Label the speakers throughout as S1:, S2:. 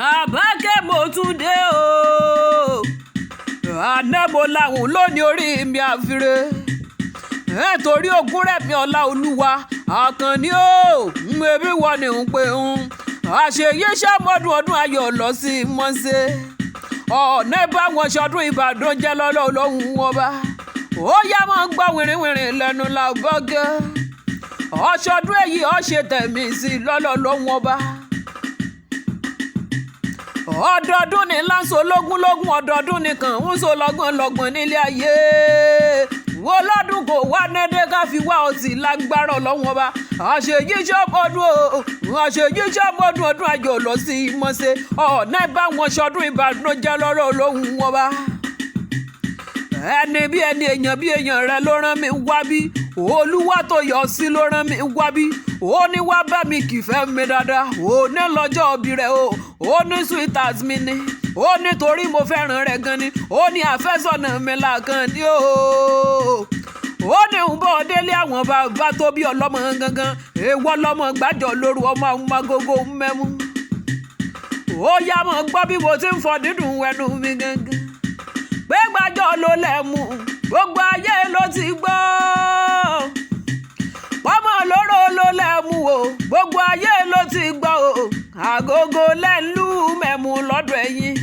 S1: Àbákẹ́ mo tún dé o, àná mo làwọn lónìí orí mi àfiré nítorí Ògúnrẹ̀mí Ọláolúwa Àkànní o ẹbí wọn ni ń pè ń àṣeyí ṣàmọ́dún ọdún ayọ̀ lọ sí mọ́ṣẹ́ ọ̀nà bá wọn ṣọdún Ìbàdàn jẹ́ lọ́lọ́ lọ́hùn wọn bá ó yá máa ń gbọ́ wìrìwìrì lẹ́nu làbọ́gẹ́ ọ̀ṣọ́dún èyí ọ̀ṣẹ̀ tẹ̀mí sí lọ́lọ́ lọ́hùn wọn bá ọdọọdún ní láǹṣó lógúnlógún ọdọọdún nìkan ń so lọ́gbọ̀nlọ́gbọ̀n nílé ayé wo lọ́dún kò wá nẹ́dẹ́ ká fi wá ọtí lágbára Ọlọ́run ọba àṣeyí ṣọ́mọdún ọdún ayọ̀ lọ sí mọ́ṣẹ́ ọ̀nà bá wọn ṣọdún Ìbàdàn jẹ́ lọ́rọ̀ Ọlọ́run ọba ẹni bí ẹni èèyàn bí èèyàn rẹ ló rán mi wá bí Olúwatóyọ̀sí ló rán mi wá bí ó ní wá bá mi kìfẹ́ mi dáadáa ó ní lọ́jọ́ òbí rẹ̀ ó ní sweetheart mi ni ó ní torí mo fẹ́ràn rẹ̀ gan ni ó ní àfẹ́sọ̀nà mi l'Àkànní ó ní ń bọ̀ délé àwọn bàbá tó bí ọlọ́mọ gangan èèwọ̀ lọ́mọ gbàjọ lóru ọmọ àwọn agogo mẹ́mú ó yá mọ̀ gbọ́ bí mo ti ń fọ dídùn ẹnu mi gangan pé gbàjọ ló lẹ́mú gbogbo ayé ló ti gbọ́ ọmọ lóró ló lẹ́mú o gbogbo ayé ló ti gbọ́ o àgógó lẹ́ńlú mẹ́mú lọ́dọ̀ ẹ̀yin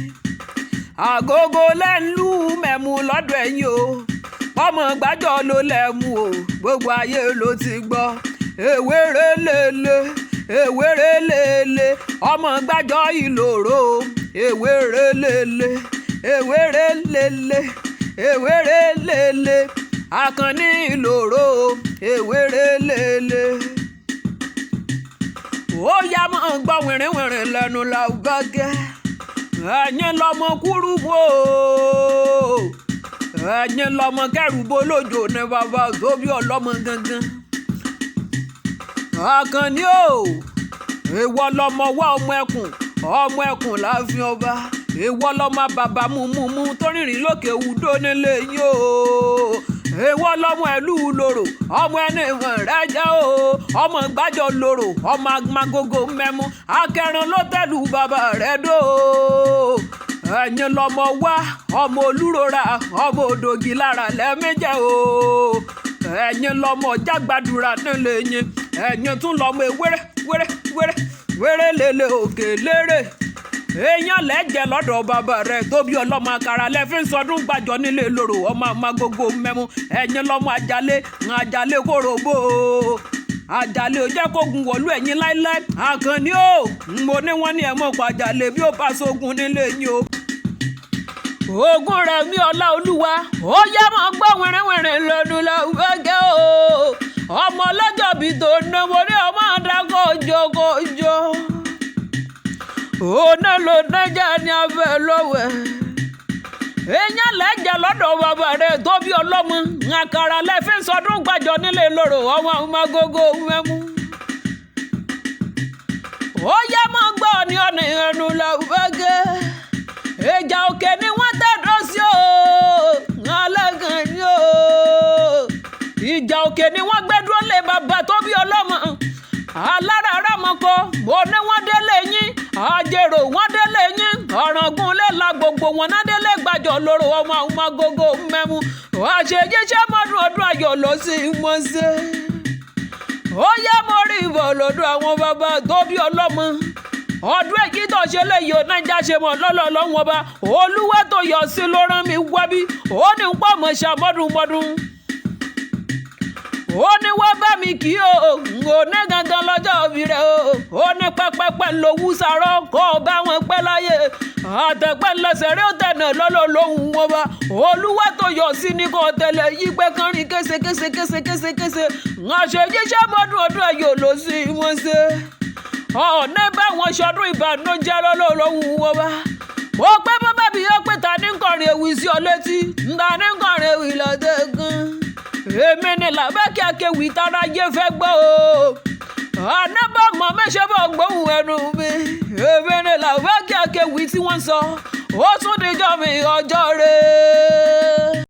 S1: àgógó lẹ́ńlú mẹ́mú lọ́dọ̀ ẹ̀yin o ọmọ gbàjọ ló lẹ́mú o gbogbo ayé ló ti gbọ́ ewéré lélẹ̀ ọmọ gbàjọ ìlòrò ewéré lélẹ̀ Àkànní ìlòrò ewéré lélẹ̀ ó yá máa ń gbọ́ wìrìwìrì lẹ́nu làbágẹ́ ẹ̀yin lọ́mọ kúrúbó ẹ̀yin lọ́mọ kẹrùbó lójó ní bàbá tó bí ọlọ́mọ gangan Àkànní o ìwọ lọ́mọ wá ọmọ ẹkùn láàfin ọba ìwọ lọ́mọ bàbá mú tó rìnrìn lókè udó nílé yìí o èèwọ̀ lọ́mọ ìlú lòrò ọmọ ẹni ìwọ̀n rẹ̀ jẹ́ o ọmọ gbàjọ lòrò ọmọ agogo mẹ́mú akẹrin ló tẹ̀lú bàbá rẹ̀ dó ẹ̀yin lọ́mọ wá ọmọ olúrora ọmọ òdògì lára lẹ́mẹ́jẹ̀ o ẹ̀yin lọ́mọ jágbàdúrà nílé yín ẹ̀yin tún lọ́mọ wéré lélẹ̀ òkè lérè èèyàn lẹ́jẹ̀ lọ́dọ̀ bàbá rẹ̀ tó bí ọlọ́mọ àkàrà lẹ́fín sọdún gbàjọ nílé lòrò ọmọ àmàgógó mẹ́mú ẹ̀yin lọ́mọ àjàlé kòròbó àjàlé ò jẹ́ kógun wọ̀lú ẹ̀yin láíláí Àkànní o mo ní wọ́n ní ẹ̀mọ́ pàjàlé bí ó bá sógun nílé yín o. Ògúnrẹ̀mí Ọláolúwa ó yá máa gbọ́ wìrìwìrì lọ́dún làbágẹ́ o ọmọ ọlọ́jọ́ bíi tó náwó ní ọmọ àdàkọ̀ òjòkòjò òun ló nájà ní abẹ́ lọ́wẹ̀ èèyàn lẹ́jẹ̀ lọ́dọ̀ bàbá rẹ̀ tó bí ọlọ́mọ àkàrà lẹ́fín sọdún gbàjọ nílé lòrò ọmọ àmàgógó mẹ́mú ó yá máa gbọ́ ní ọ̀nà ẹnu làbágẹ́ ìjà òkè ni wọ́n tẹ̀dọ́ sí o Àkànní o ìjà òkè ni wọ́n gbé dúró lé bàbá tó bí ọlọ́mọ alára rámọkọ mo ní wọ́n délé yín àjèrò wọ́n délé yín ọ̀ràngún lẹ́la gbogbo wọn náà délé gbàjọ lóró ọmọ àmàgógó mẹ́mú àṣeyí ṣàmọ́dún ọdún ayọ̀ lọ sí mọ́ṣẹ́ ó yá mo rí ìbọn lọ́dọ̀ àwọn bàbá tó bí ọlọ́mọ ọdún èyí tó ṣe léyìí onájà ṣe mọ̀ lọ́lọ́lọ́wọ́n ọba Olúwatóyọ̀sí ló rán mi wá bí ó ní ń pọ̀ mọ́ ṣàmọ́dún ó ní wọ́n bá mi kí o ò ní gangan lọ́jọ́ òbí rẹ̀ ó ní pẹ́pẹ́pẹ́ lówú sàrọ́ kó o bá wọn pẹ́ láyé àtẹ̀pẹ́ lẹ́sẹ̀ rí ó tẹ̀nà lọ́lọ́ lóhùn wọn bá Olúwatóyọ̀sí ní kò tẹ̀lé yí pé kánrin kése àṣeyí ṣàmọ́dún ọdún ayọ̀ ló sì wọ́n ṣe ọ̀nà bá wọn ṣọdún Ìbàdàn jẹ́ lọ́lọ́ lóhùn wọn bá mo pẹ́ bábá bí yọ pé ta ní kọrin ewì sí ọ létí ta ní kọrin ewì lọ́dẹ gan èmi ni làbẹ́kẹ́ akéwì tára yé fẹ́ gbọ́ o ànábàmọ́ mẹ́sẹ̀ bọ̀ gbóhùn ẹnu mi èmi ni làbẹ́kẹ́ akéwì tí wọ́n sọ ó tún díjọ́ mi ọjọ́ rẹ̀.